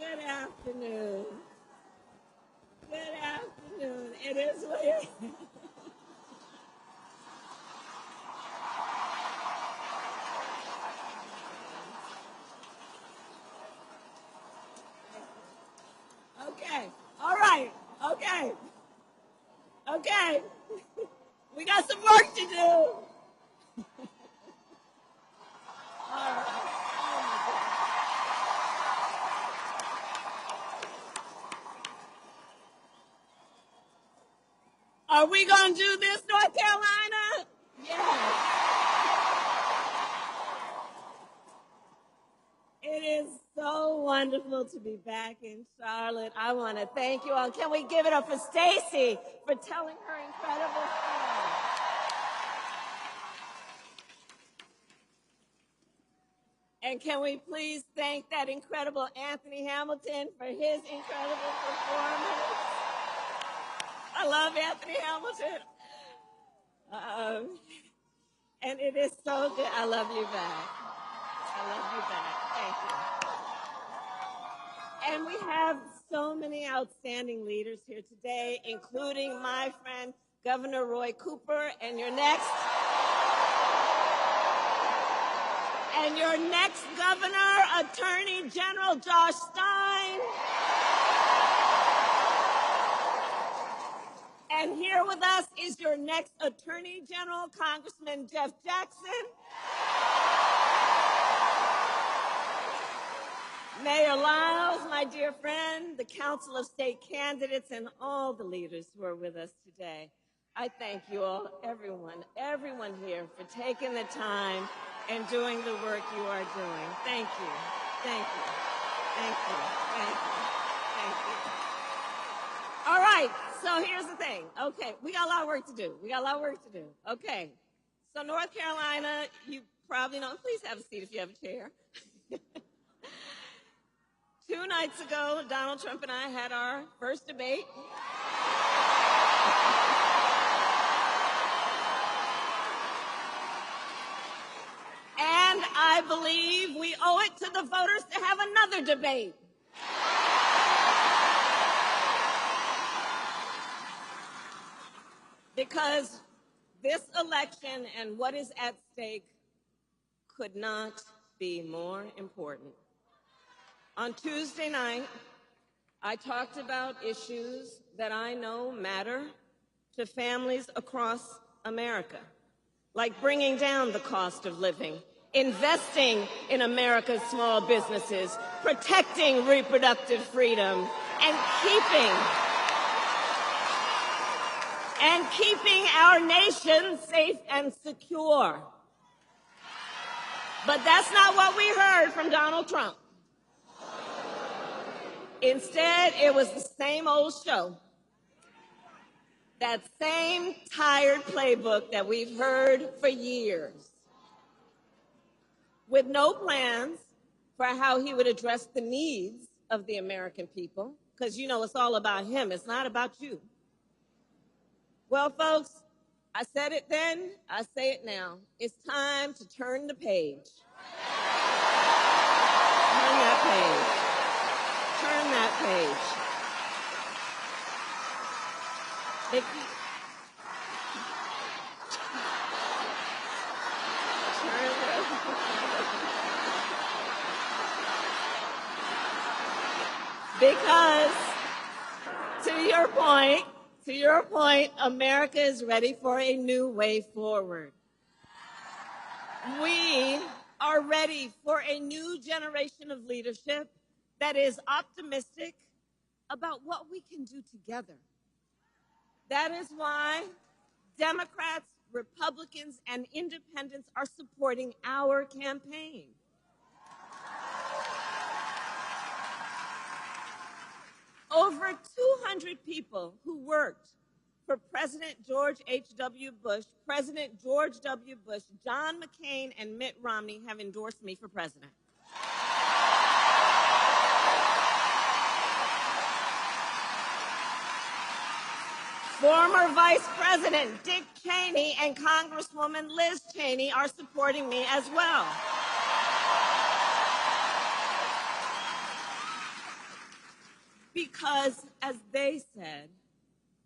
Good afternoon. Good afternoon. It is what it is. Okay. All right. Okay. Okay. We got some work to do. All right. Oh my God. Are we going to do this, North Carolina? Yes. It is so wonderful to be back in Charlotte. I want to thank you all. Can we give it up for Stacy for telling her incredible story? And can we please thank that incredible Anthony Hamilton for his incredible performance? I love Anthony Hamilton. And it is so good. I love you back. I love you back. Thank you. And we have so many outstanding leaders here today, including my friend, Governor Roy Cooper, and your next governor, Attorney General Josh Stein. And here with us is your next Attorney General, Congressman Jeff Jackson. Mayor Lyles, my dear friend, the Council of State candidates, and all the leaders who are with us today. I thank you all, everyone here for taking the time and doing the work you are doing. Thank you. Thank you. Thank you. Thank you. Thank you. All right, so here's the thing. Okay, we got a lot of work to do. Okay, so North Carolina, you probably know, please have a seat if you have a chair. 2 nights ago, Donald Trump and I had our first debate. And I believe we owe it to the voters to have another debate. Because this election and what is at stake could not be more important. On Tuesday night, I talked about issues that I know matter to families across America, like bringing down the cost of living, investing in America's small businesses, protecting reproductive freedom, and keeping our nation safe and secure. But that's not what we heard from Donald Trump. Instead, it was the same old show. That same tired playbook that we've heard for years, with no plans for how he would address the needs of the American people, because you know it's all about him, it's not about you. Well, folks, I said it then, I say it now. It's time to turn the page. Turn that page. Turn that page. Because, to your point, America is ready for a new way forward. We are ready for a new generation of leadership that is optimistic about what we can do together. That is why Democrats, Republicans, and independents are supporting our campaign. Over 200 people who worked for President George H.W. Bush, President George W. Bush, John McCain, and Mitt Romney have endorsed me for president. Former Vice President Dick Cheney and Congresswoman Liz Cheney are supporting me as well. Because, as they said,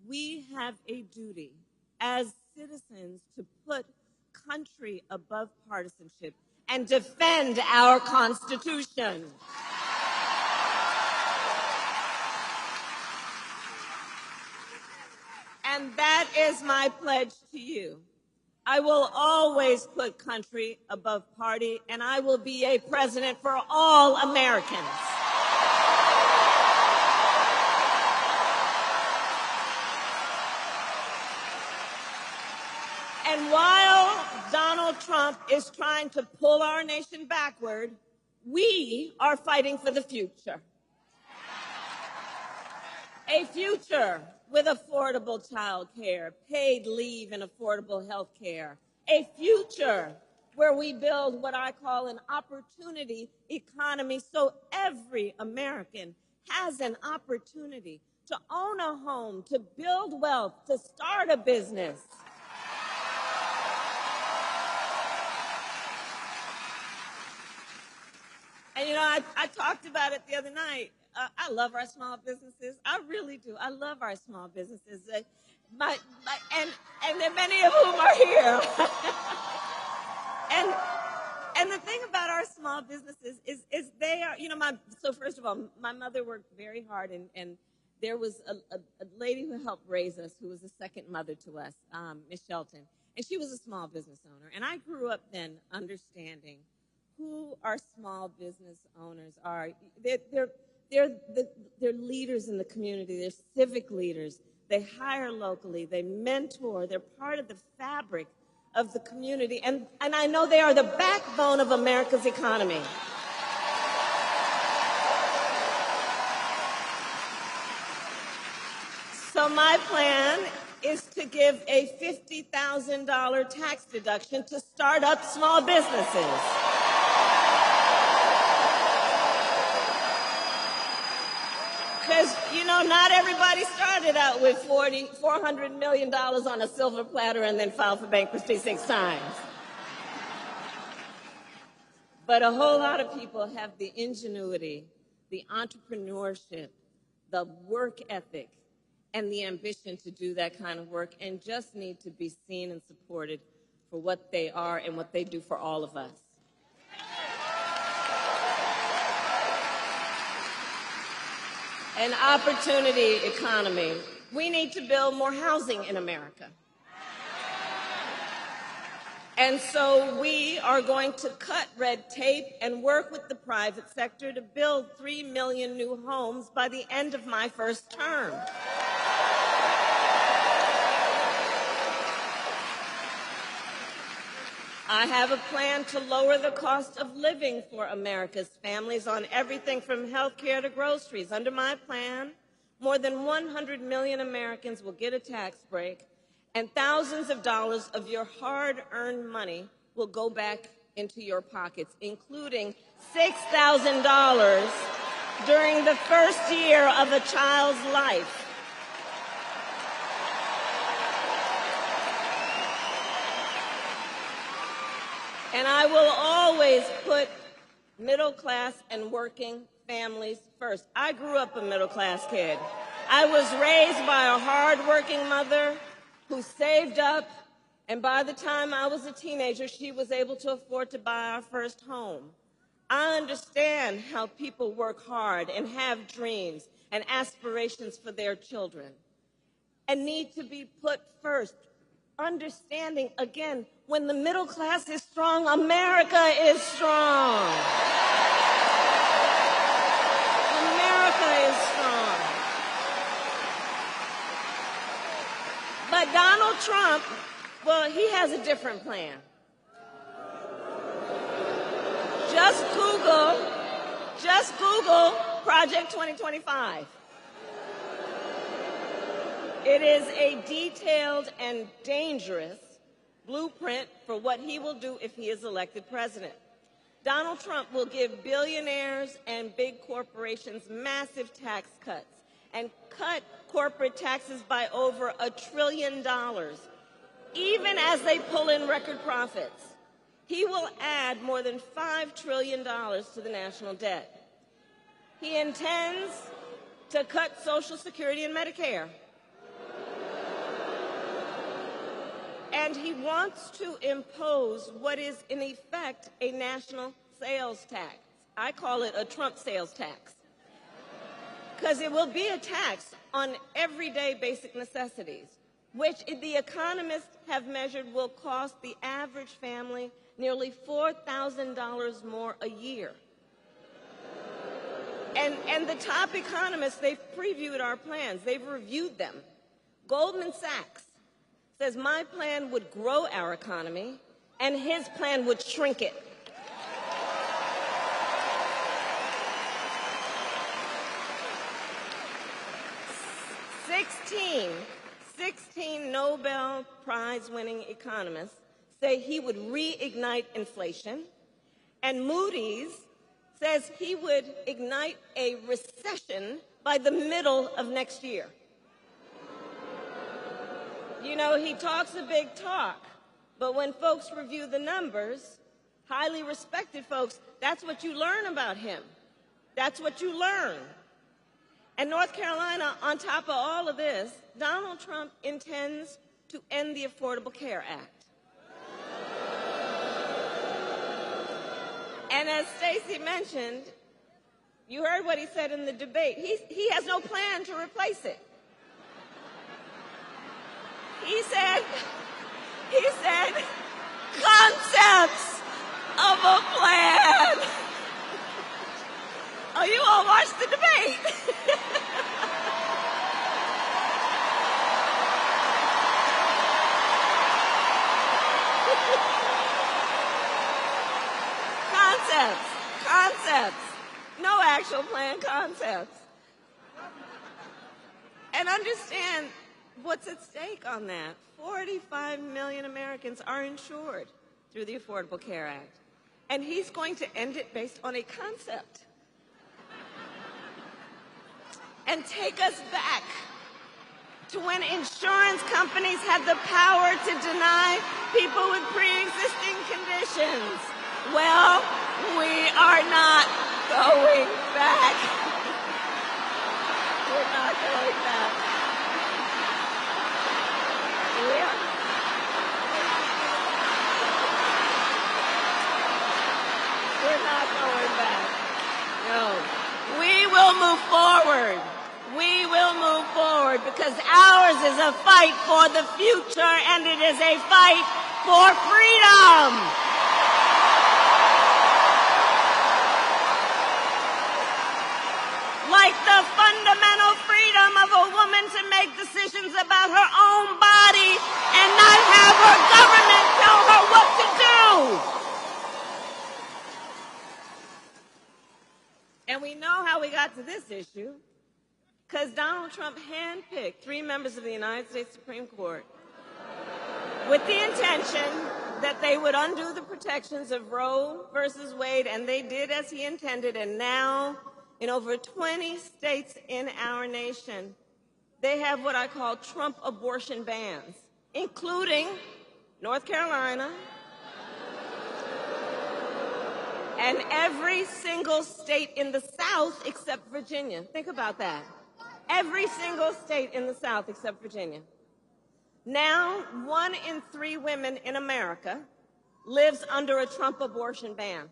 we have a duty as citizens to put country above partisanship and defend our Constitution. And that is my pledge to you. I will always put country above party, and I will be a president for all Americans. And while Donald Trump is trying to pull our nation backward, we are fighting for the future. A future with affordable child care, paid leave and affordable health care. A future where we build what I call an opportunity economy so every American has an opportunity to own a home, to build wealth, to start a business. And you know, I talked about it the other night. I love our small businesses. I really do. I love our small businesses. And there are many of whom are here. and the thing about our small businesses is they are, you know, so first of all, my mother worked very hard, and there was a lady who helped raise us who was a second mother to us, Miss Shelton, and she was a small business owner. And I grew up then understanding who our small business owners are. They're leaders in the community. They're civic leaders. They hire locally. They mentor. They're part of the fabric of the community. And I know they are the backbone of America's economy. So my plan is to give a $50,000 tax deduction to start up small businesses. Because, you know, not everybody started out with $400 million on a silver platter and then filed for bankruptcy 6 times. But a whole lot of people have the ingenuity, the entrepreneurship, the work ethic, and the ambition to do that kind of work, and just need to be seen and supported for what they are and what they do for all of us. An opportunity economy. We need to build more housing in America. And so we are going to cut red tape and work with the private sector to build 3 million new homes by the end of my first term. I have a plan to lower the cost of living for America's families on everything from health care to groceries. Under my plan, more than 100 million Americans will get a tax break, and thousands of dollars of your hard-earned money will go back into your pockets, including $6,000 during the first year of a child's life. And I will always put middle-class and working families first. I grew up a middle-class kid. I was raised by a hard-working mother who saved up, and by the time I was a teenager, she was able to afford to buy our first home. I understand how people work hard and have dreams and aspirations for their children and need to be put first. Understanding, again, when the middle class is strong, America is strong. America is strong. But Donald Trump, well, he has a different plan. Just Google Project 2025. It is a detailed and dangerous blueprint for what he will do if he is elected president. Donald Trump will give billionaires and big corporations massive tax cuts and cut corporate taxes by over $1 trillion, even as they pull in record profits. He will add more than $5 trillion to the national debt. He intends to cut Social Security and Medicare. And he wants to impose what is, in effect, a national sales tax. I call it a Trump sales tax. Because it will be a tax on everyday basic necessities, which the economists have measured will cost the average family nearly $4,000 more a year. And the top economists, they've previewed our plans. They've reviewed them. Goldman Sachs says my plan would grow our economy, and his plan would shrink it. Sixteen Nobel Prize-winning economists say he would reignite inflation, and Moody's says he would ignite a recession by the middle of next year. You know, he talks a big talk, but when folks review the numbers, highly respected folks, that's what you learn about him. That's what you learn. And North Carolina, on top of all of this, Donald Trump intends to end the Affordable Care Act. And as Stacey mentioned, you heard what he said in the debate. He has no plan to replace it. He said, concepts of a plan. Oh, you all watched the debate. Concepts. No actual plan, concepts. And understand what's at stake on that. 45 million Americans are insured through the Affordable Care Act. And he's going to end it based on a concept. And take us back to when insurance companies had the power to deny people with pre-existing conditions. Well, we are not going back. We're not going back. We're not going back. No. We will move forward. We will move forward because ours is a fight for the future and it is a fight for freedom. Like the fundamental freedom of a woman to make decisions about her own body and not have her government tell her what to do. And we know how we got to this issue because Donald Trump handpicked 3 members of the United States Supreme Court with the intention that they would undo the protections of Roe versus Wade, and they did as he intended, and now in over 20 states in our nation, they have what I call Trump abortion bans, including North Carolina and every single state in the South except Virginia. Think about that. Every single state in the South except Virginia. Now, 1 in 3 women in America lives under a Trump abortion ban.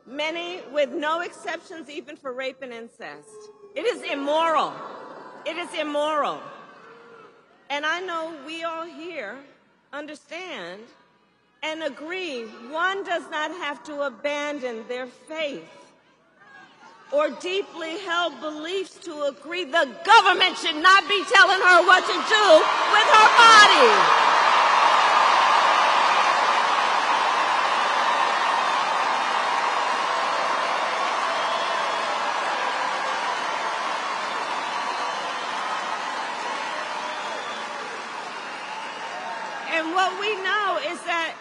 Many with no exceptions even for rape and incest. It is immoral. It is immoral. And I know we all here understand and agree one does not have to abandon their faith or deeply held beliefs to agree the government should not be telling her what to do with her body. And what we know is that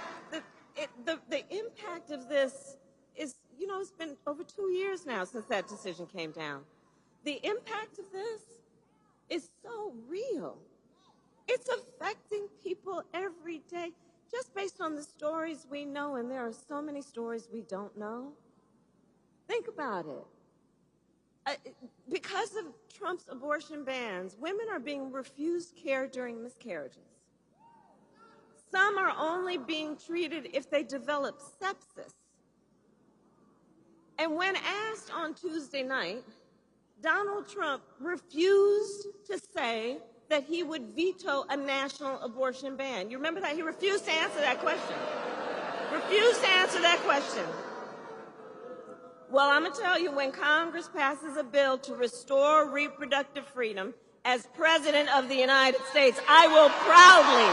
the impact of this is, you know, it's been over 2 years now since that decision came down. The impact of this is so real. It's affecting people every day, just based on the stories we know, and there are so many stories we don't know. Think about it. Because of Trump's abortion bans, women are being refused care during miscarriages. Some are only being treated if they develop sepsis. And when asked on Tuesday night, Donald Trump refused to say that he would veto a national abortion ban. You remember that? He refused to answer that question. Refused to answer that question. Well, I'm going to tell you, when Congress passes a bill to restore reproductive freedom, as President of the United States, I will proudly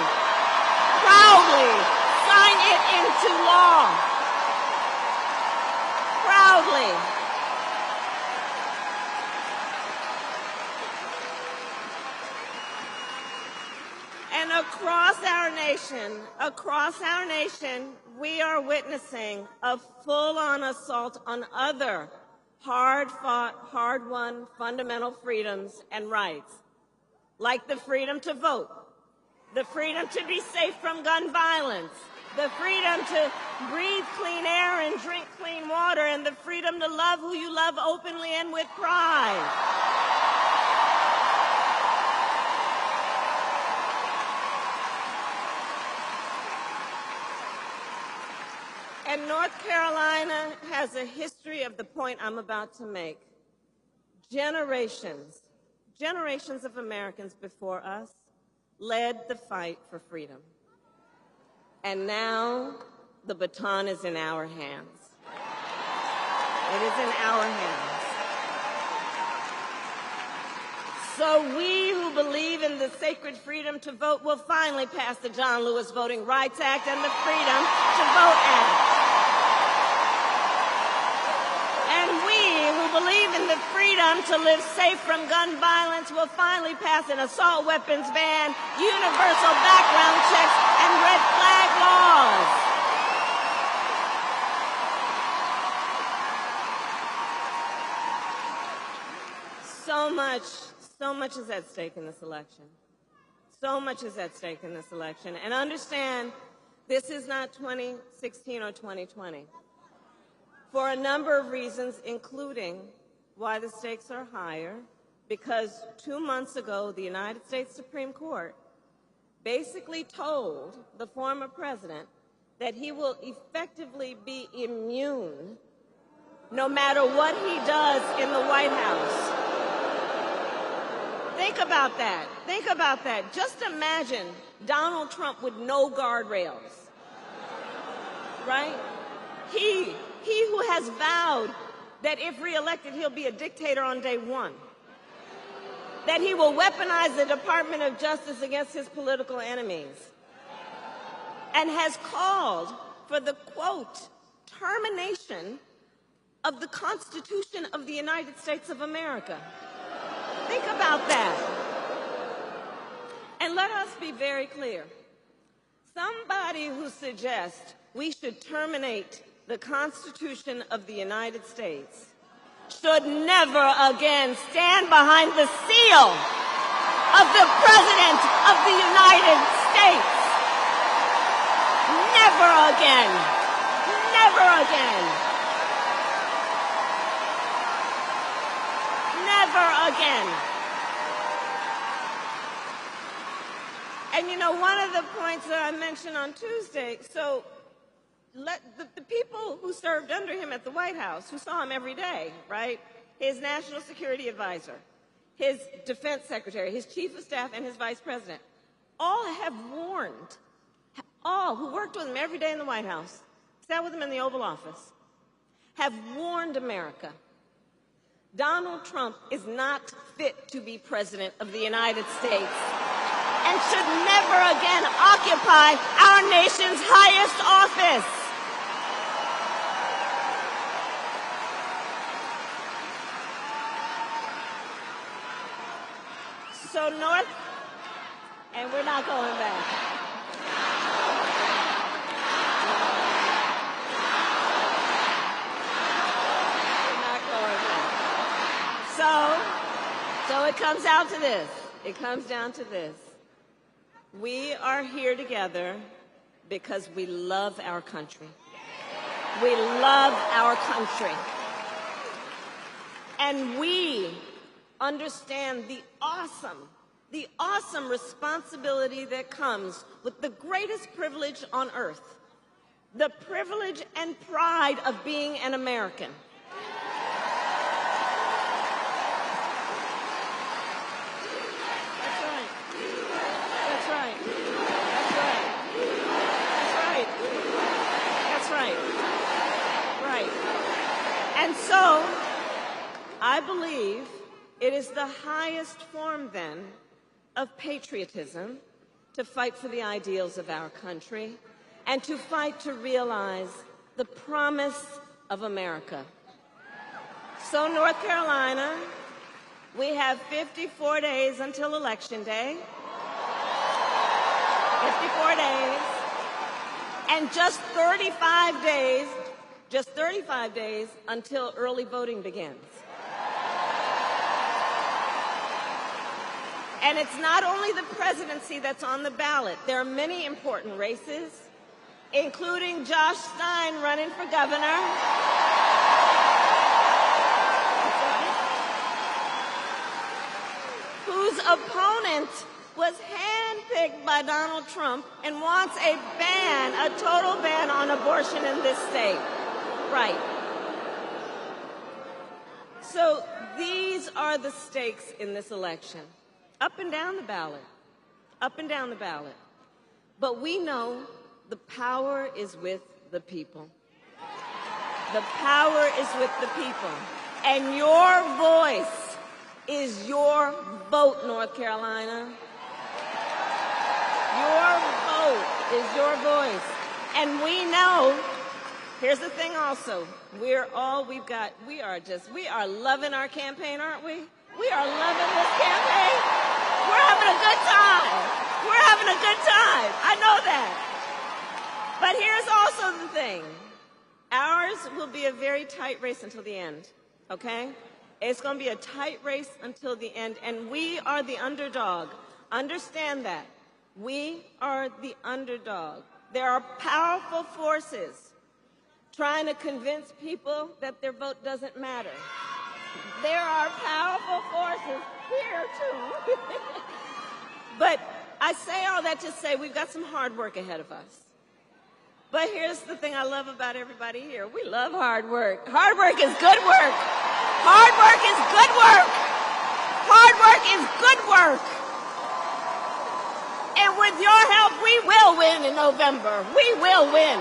sign it into law. Proudly. And across our nation, we are witnessing a full-on assault on other hard-fought, hard-won fundamental freedoms and rights, like the freedom to vote, the freedom to be safe from gun violence, the freedom to breathe clean air and drink clean water, and the freedom to love who you love openly and with pride. And North Carolina has a history of the point I'm about to make. Generations of Americans before us led the fight for freedom. And now the baton is in our hands. It is in our hands. So we who believe in the sacred freedom to vote will finally pass the John Lewis Voting Rights Act and the Freedom to Vote Act. And we who believe in the freedom to live safe from gun violence will finally pass an assault weapons ban, universal background checks, and red flag laws. So much is at stake in this election. So much is at stake in this election. And understand, this is not 2016 or 2020. For a number of reasons, including why the stakes are higher, because 2 months ago, the United States Supreme Court basically told the former president that he will effectively be immune no matter what he does in the White House. Think about that. Think about that. Just imagine Donald Trump with no guardrails, right? He who has vowed that if reelected, he'll be a dictator on day one, that he will weaponize the Department of Justice against his political enemies, and has called for the, quote, termination of the Constitution of the United States of America. Think about that. And let us be very clear. Somebody who suggests we should terminate the Constitution of the United States should never again stand behind the seal of the President of the United States. Never again. Never again. Never again. And you know, one of the points that I mentioned on Tuesday, so the people who served under him at the White House, who saw him every day, right? His national security advisor, his defense secretary, his chief of staff, and his vice president, all have warned, all who worked with him every day in the White House, sat with him in the Oval Office, have warned America. Donald Trump is not fit to be president of the United States and should never again occupy our nation's highest office. So North, and we're not going back. So it comes down to this. It comes down to this. We are here together because we love our country. We love our country. And we understand the awesome responsibility that comes with the greatest privilege on earth, the privilege and pride of being an American. That's right. That's right. That's right. That's right. Right. And so, I believe it is the highest form, then, of patriotism to fight for the ideals of our country and to fight to realize the promise of America. So, North Carolina, we have 54 days until Election Day. 54 days. And just 35 days until early voting begins. And it's not only the presidency that's on the ballot. There are many important races, including Josh Stein running for governor. Whose opponent was handpicked by Donald Trump and wants a total ban on abortion in this state. Right. So these are the stakes in this election. Up and down the ballot. Up and down the ballot. But we know the power is with the people. The power is with the people. And your voice is your vote, North Carolina. Your vote is your voice. And we know, here's the thing also, we are loving our campaign, aren't we? We are loving this campaign. We're having a good time. We're having a good time. I know that. But here's also the thing. Ours will be a very tight race until the end, okay? It's going to be a tight race until the end, and we are the underdog. Understand that. We are the underdog. There are powerful forces trying to convince people that their vote doesn't matter. There are powerful forces here, too. But I say all that to say we've got some hard work ahead of us. But here's the thing I love about everybody here. We love hard work. Hard work is good work. Hard work is good work. Hard work is good work. And with your help, we will win in November. We will win.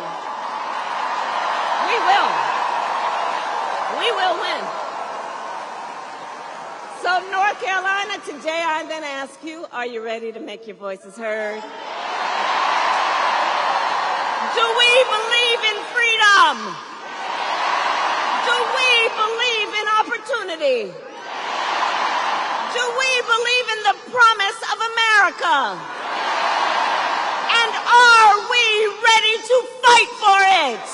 We will. We will win. So, North Carolina, today I then ask you, are you ready to make your voices heard? Do we believe in freedom? Do we believe in opportunity? Do we believe in the promise of America? And are we ready to fight for it?